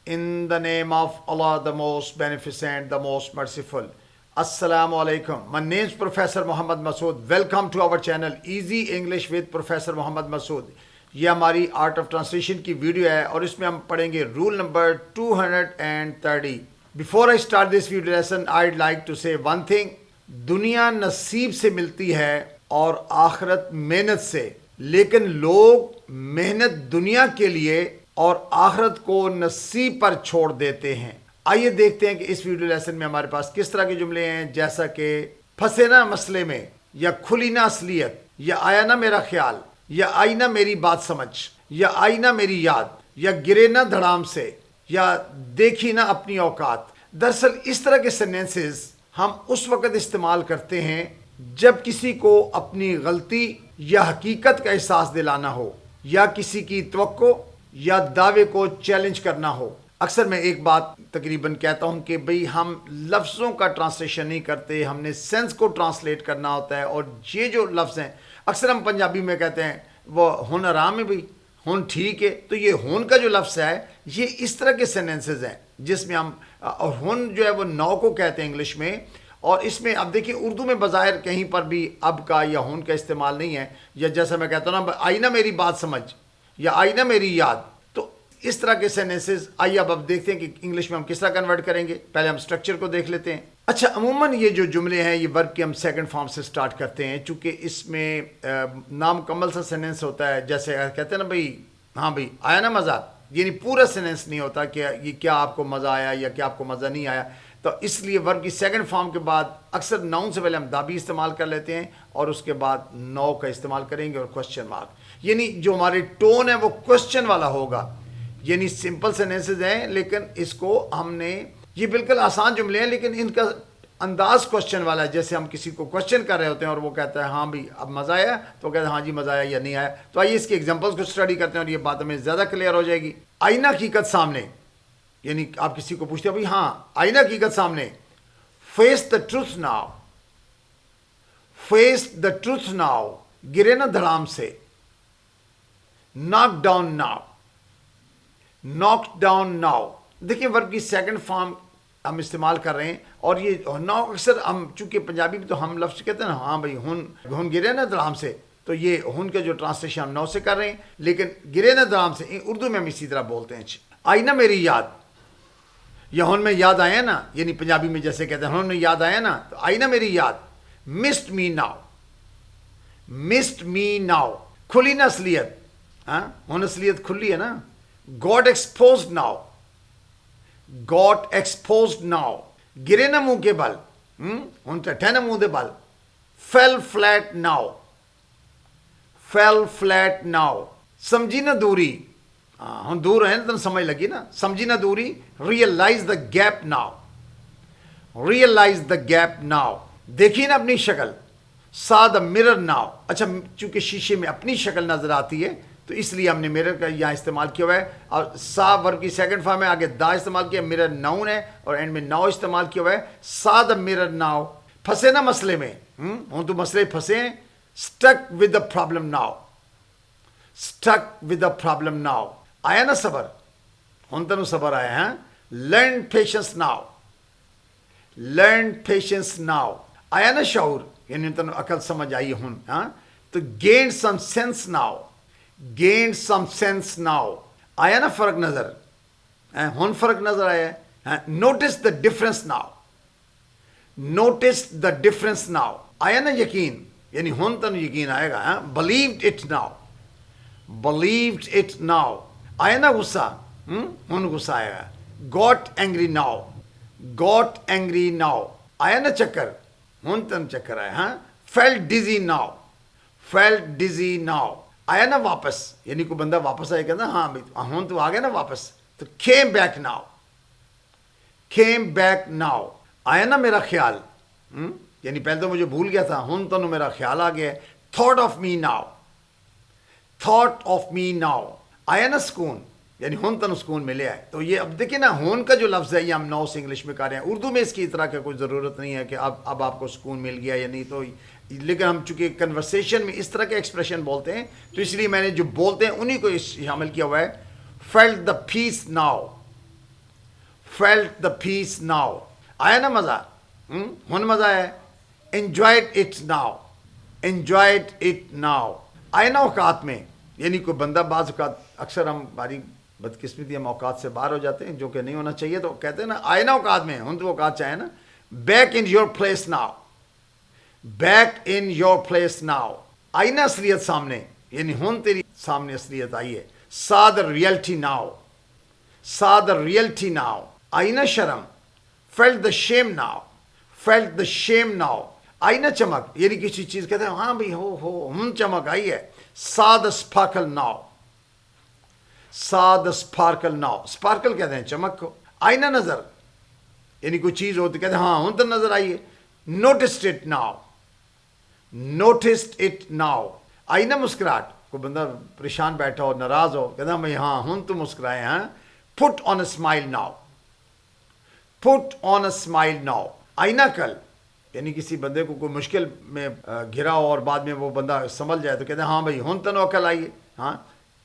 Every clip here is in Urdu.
In the name of Allah, the most beneficent, the most merciful. Assalamu alaikum. My name is Professor Muhammad Masood. Welcome to our channel Easy English with Professor Muhammad Masood. یہ ہماری آرٹ آف ٹرانسلیشن کی ویڈیو ہے اور اس میں ہم پڑھیں گے roll number 230. Before I start this video lesson I like to say one thing. دنیا نصیب سے ملتی ہے اور آخرت محنت سے، لیکن لوگ محنت دنیا کے لیے اور آخرت کو نصیب پر چھوڑ دیتے ہیں. آئیے دیکھتے ہیں کہ اس ویڈیو لیسن میں ہمارے پاس کس طرح کے جملے ہیں، جیسا کہ پھنسے نہ مسئلے میں، یا کھلی نہ اصلیت، یا آیا نہ میرا خیال، یا آئی نہ میری بات سمجھ، یا آئی نہ میری یاد، یا گرے نہ دھڑام سے، یا دیکھی نہ اپنی اوقات. دراصل اس طرح کے سینٹنسز ہم اس وقت استعمال کرتے ہیں جب کسی کو اپنی غلطی یا حقیقت کا احساس دلانا ہو، یا کسی کی توقع یا دعوے کو چیلنج کرنا ہو. اکثر میں ایک بات تقریباً کہتا ہوں کہ بھئی ہم لفظوں کا ٹرانسلیشن نہیں کرتے، ہم نے سینس کو ٹرانسلیٹ کرنا ہوتا ہے. اور یہ جو لفظ ہیں اکثر ہم پنجابی میں کہتے ہیں وہ ہن آرام ہے بھئی، ہن ٹھیک ہے. تو یہ ہن کا جو لفظ ہے یہ اس طرح کے سینٹنسز ہیں جس میں ہم، اور ہن جو ہے وہ نو کو کہتے ہیں انگلش میں. اور اس میں اب دیکھیں اردو میں بظاہر کہیں پر بھی اب کا یا ہن کا استعمال نہیں ہے. یا جیسا میں کہتا ہوں نا، آئی نہ میری بات سمجھ، یا آئی نہ میری یاد. تو اس طرح کے سینٹنسز آئیے اب دیکھتے ہیں کہ انگلش میں ہم کس طرح کنورٹ کریں گے. پہلے ہم سٹرکچر کو دیکھ لیتے ہیں. اچھا، عموماً یہ جو جملے ہیں یہ ورب کے ہم سیکنڈ فارم سے سٹارٹ کرتے ہیں، چونکہ اس میں نامکمل سا سینٹنس ہوتا ہے. جیسے کہتے ہیں نا بھئی ہاں بھئی آیا نا مزہ، یعنی پورا سینٹنس نہیں ہوتا کہ یہ کیا آپ کو مزہ آیا یا کیا آپ کو مزہ نہیں آیا. تو اس لیے ورب کی سیکنڈ فارم کے بعد اکثر ناؤن سے پہلے ہم دا بھی استعمال کر لیتے ہیں اور اس کے بعد نو کا استعمال کریں گے اور کوسچن مارک. یعنی جو ہماری ٹون ہے وہ کوسچن والا ہوگا. یعنی سمپل سینٹنسز ہیں لیکن اس کو ہم نے، یہ بالکل آسان جملے ہیں لیکن ان کا انداز کوسچن والا ہے. جیسے ہم کسی کو کوسچن کر رہے ہوتے ہیں اور وہ کہتا ہے ہاں بھئی اب مزہ آیا، تو وہ کہتا ہے ہاں جی مزہ آیا یا نہیں آیا. تو آئیے اس کی ایگزامپلس کو اسٹڈی کرتے ہیں اور یہ بات ہمیں زیادہ کلیئر ہو جائے گی. آئینہ حقیقت سامنے، یعنی آپ کسی کو پوچھتے ہیں بھئی ہاں آئینہ حقیقت سامنے. Face the truth now, face the truth now, گرے نہ دھڑام سے. Knock down now, knock down now. دیکھیں ورب کی سیکنڈ فارم ہم استعمال کر رہے ہیں اور یہ ناؤ اکثر ہم چونکہ پنجابی میں تو ہم لفظ کہتے ہیں نا ہاں بھئی ہن گرے نہ دھڑام سے، تو یہ ہن کا جو ٹرانسلیشن ہم نو سے کر رہے ہیں لیکن گرے نہ دھڑام سے اردو میں ہم اسی طرح بولتے ہیں. آئی نہ میری یاد، یا ہن میں یاد آیا نا، یعنی پنجابی میں جیسے کہتے ہیں ہن میں یاد آیا نا، تو آئی نہ میری یاد. Missed me now, missed me now, کھلی نہ اصلیت، ہاں ہن اصلیت کھلی ہے نا. Got exposed now, got exposed now, گرے نہ منہ کے بل، ہن ٹھٹھے نہ منہ دے بل. Fell flat now, fell flat now, سمجھی نہ دوری، ہن دور ہے نا تم سمجھ لگی نا، سمجھی نہ دوری. Realize the gap now, realize the gap now, دیکھی نا اپنی شکل. سا دا مرر ناؤ، اچھا چونکہ شیشے میں اپنی شکل نظر آتی ہے تو اس لیے ہم نے مرر کا یہاں استعمال کیا ہوا ہے. اور سا ورب کی سیکنڈ فارم ہے، آگے دا استعمال کیا، مرر ناؤن ہے اور اینڈ میں ناؤ استعمال کیا ہوا ہے. سا دا مرر ناؤ. پھنسے نا مسئلے میں، ہوں تو مسئلے پھنسے ہیں. Stuck with the problem now, stuck with the problem now. آیا نا صبر، ہن تنوں صبر آیا ہے. Learn patience now, learn patience now. آیا نا شعور، یعنی تنوں عقل سمجھ آئی ہن. ہاں تو gain some sense now, gain some sense now. آیا نا فرق نظر، ہن فرق نظر آیا ہے. Notice the difference now, notice the difference now. آیا نا یقین، یعنی ہن تنوں یقین آئے گا. Believed it now, believed it now. آیا نا غصہ، ہن غصہ آئے گا. Got angry now, got angry now. آیا نا چکر، ہن تن چکر آیا. ہاں felt dizzy now, felt dizzy now. آیا نا واپس، یعنی کوئی بندہ واپس آئے کہتا ہاں بھائی ہن تو آ گیا نا واپس. تو came back now, came back now. آیا نا میرا خیال، یعنی پہلے تو مجھے بھول گیا تھا، ہن تو میرا خیال آ گیا. Thought of me now, thought of me now. آیا نا سکون، یعنی ہن تن سکون ملے ہے. تو یہ اب دیکھیں نا ہن کا جو لفظ ہے یہ ہم نو سے انگلش میں کر رہے ہیں. اردو میں اس کی طرح کا کوئی ضرورت نہیں ہے کہ اب آپ کو سکون مل گیا یا نہیں. تو لیکن ہم چونکہ کنورسیشن میں اس طرح کے ایکسپریشن بولتے ہیں تو اس لیے میں نے جو بولتے ہیں انہی کو شامل کیا ہوا ہے. Felt the peace now, felt the peace now. آیا نا مزہ؟ ہن مزہ ہے. enjoyed it now. enjoyed it now. آئے نا اوقات میں، یعنی کوئی بندہ بعض اوقات اکثر ہماری بدقسمتی ہم اوقات سے باہر ہو جاتے ہیں جو کہ نہیں ہونا چاہیے، تو کہتے ہیں نا آئے نا اوقات میں، ہن تو اوقات چاہے نا. Back in your place now. Back in your place now. آئی نا اصلیت سامنے، یعنی ہن تیری سامنے اصلیت آئی ہے. saw the reality now. saw the reality now. آئی نا شرم. felt the shame now. felt the shame now. آئی نا چمک، یعنی کسی چیز کہتے ہیں ہاں بھائی ہو ہم چمک آئی ہے. saw the sparkle now. saw the sparkle now. sparkle کہتے ہیں چمک کو. آئی نا نظر، یعنی کوئی چیز ہوتی کہتے ہیں ہاں ہن تو نظر آئی ہے. noticed it now. noticed it now. آئی نا مسکراہٹ، کوئی بندہ پریشان بیٹھا ہو ناراض ہو کہتے ہیں بھائی ہاں ہن تو مسکرائے ہیں. put on a smile now. put on a smile now. آئی نا کل، یعنی کسی بندے کو کوئی مشکل میں گھرا ہو اور بعد میں وہ بندہ سنبھل جائے تو کہتے ہیں ہاں بھائی ہن تنو عقل آئی ہے. ہاں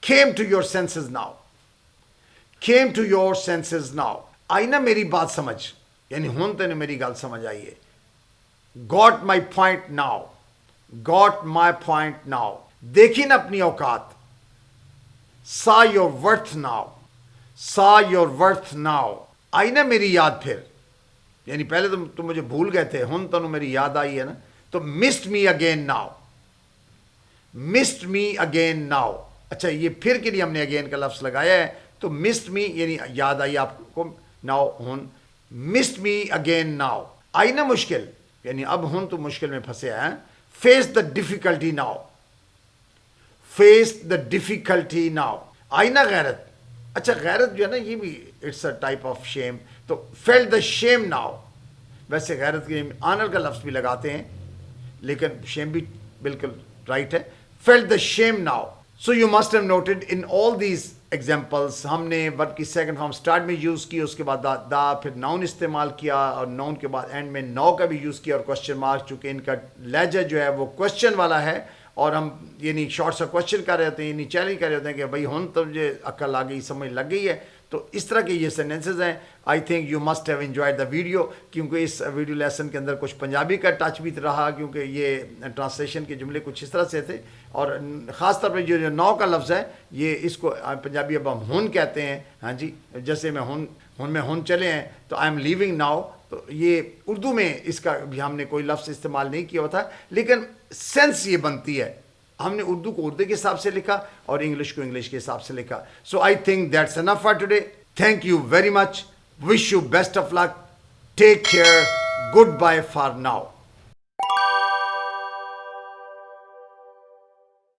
came to your senses now. came to your senses now. آئی نا میری بات سمجھ، یعنی ہن تنے میری گل سمجھ آئی ہے. got my point now. got my point now. دیکھی نا اپنی اوقات. saw your worth now. saw your worth now. آئی نا میری یاد پھر، یعنی پہلے تم مجھے بھول گئے تھے، ہن تنو میری یاد آئی ہے نا. تو missed me again now. missed me again now. اچھا یہ پھر کے لیے ہم نے اگین کا لفظ لگایا ہے، تو missed me یعنی یاد آئی آپ کو. now ہن missed me again now. آئی نا مشکل، یعنی اب ہن تو مشکل میں پھنسے ہیں. face the difficulty now. face the difficulty now. آئی نا غیرت. اچھا غیرت جو ہے نا یہ بھی it's a type of shame. تو felt the shame now. ویسے غیرت کے آنر کا لفظ بھی لگاتے ہیں لیکن شیم بھی بالکل رائٹ ہے. felt the shame now. so you must have noted in all these examples ہم نے ورب کی سیکنڈ فارم سٹارٹ میں یوز کی، اس کے بعد دا پھر ناؤن استعمال کیا، اور ناؤن کے بعد اینڈ میں ناؤ کا بھی یوز کیا، اور کوشچن مارک، چونکہ ان کا لہجہ جو ہے وہ کوشچن والا ہے اور ہم یعنی شارٹ سا کوشچن کر رہے ہوتے ہیں، یعنی چیلنج کر رہے ہوتے ہیں کہ بھائی ہن تو مجھے عقل آ گئی، سمجھ لگ گئی ہے. تو اس طرح کے یہ سینٹنسز ہیں. I think you must have enjoyed the video, کیونکہ اس ویڈیو لیسن کے اندر کچھ پنجابی کا ٹچ بھی رہا، کیونکہ یہ ٹرانسلیشن کے جملے کچھ اس طرح سے تھے، اور خاص طور پہ جو نو کا لفظ ہے یہ اس کو پنجابی اب ہم ہن کہتے ہیں. ہاں جی، جیسے میں ہن چلے ہیں تو آئی ایم لیونگ ناؤ. تو یہ اردو میں اس کا بھی ہم نے کوئی لفظ استعمال نہیں کیا ہوا تھا، لیکن سینس یہ بنتی ہے. ہم نے اردو کو اردو کے حساب سے لکھا اور انگلش کو انگلش کے حساب سے لکھا. So I think that's enough for today. Thank you very much. Wish you best of luck. Take care. Goodbye for now.